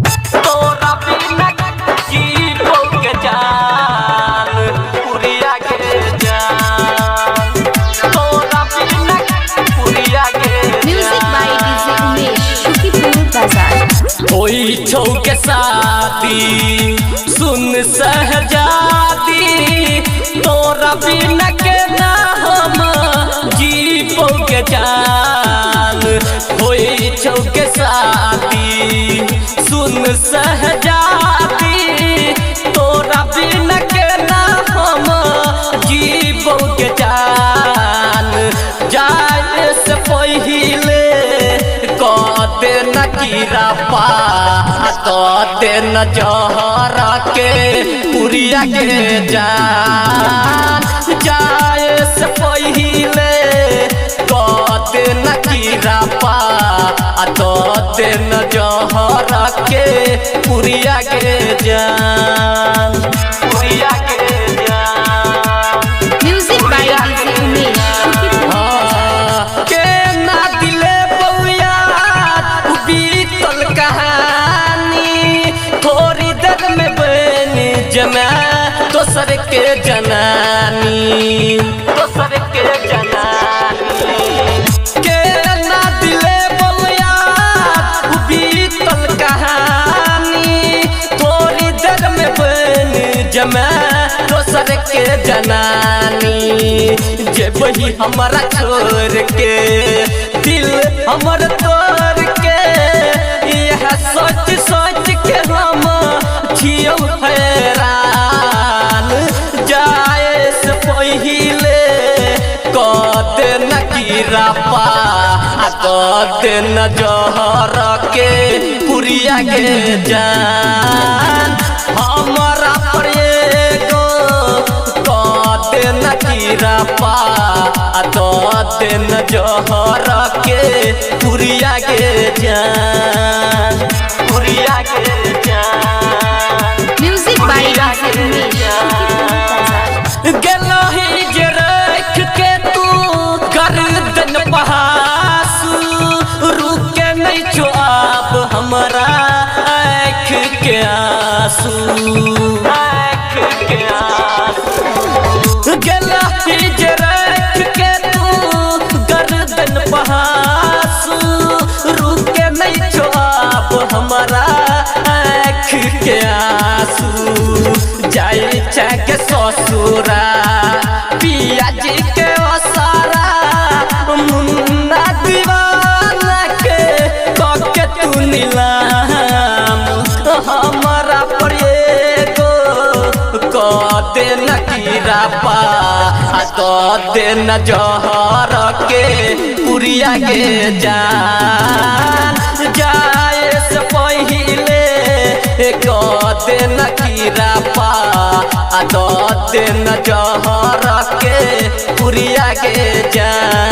तोरा बिना जीवो के जान पुरिया के जान तोरा बिना पुरिया के music by DJ Umesh Shukipur Bazar. कोई छौ के साथी सुन सहजादी तोरा बिना के ना हम जीवो के जान कोई छौ के साथी सुन सहजादी तोरा बिना के ना हम जीवो के जान जाए से पहिले कहते न कीरा पा कहते न जहरा के पुरिया के जान जाए से पहिले कहते न कीरा पा कहते न जहरा के पुरिया के जान पुरिया के जान music by DJ Umesh Shukipur के ना दिले बउया बीतल कहानी थोड़ी देर में बनी जमा दोसर के जनानी दोसर के जनानी के ना दिले बउया बीतल कहानी थोड़ी देर में बनी जमा दोसर के जनानी जे वही हमारा छोड़ के दिल हमर तोड़ के यह सोच सोच के हम छियौ हैरान जाए से पहिले कहते न कीरा पा कहते न जहर के पुरिया के जान हमारा पर एगो कहते न कीरा पा कहते न जहर के पुरिया के जान पुरिया के जान music by DJ Umesh Shukipur गेलही जे रख के तू गर्दन बहासू रुके नहीं छो आप हमारा आँख के आंसू आँख के आंसू गेलही जे रख के तू गर्दन बहासू रुके नहीं छो आप हमारा आँख के आंसू जाए के ससुरा पिया जी के ओसारा मुन्ना दीवाना के कके तू नीलाम हमारा पर एगो कहते न कीरा पा कहते न जहर के पुरिया के जान जाए से पहिले कहते न कीरा पा कहते न जहर के पुरिया के जान।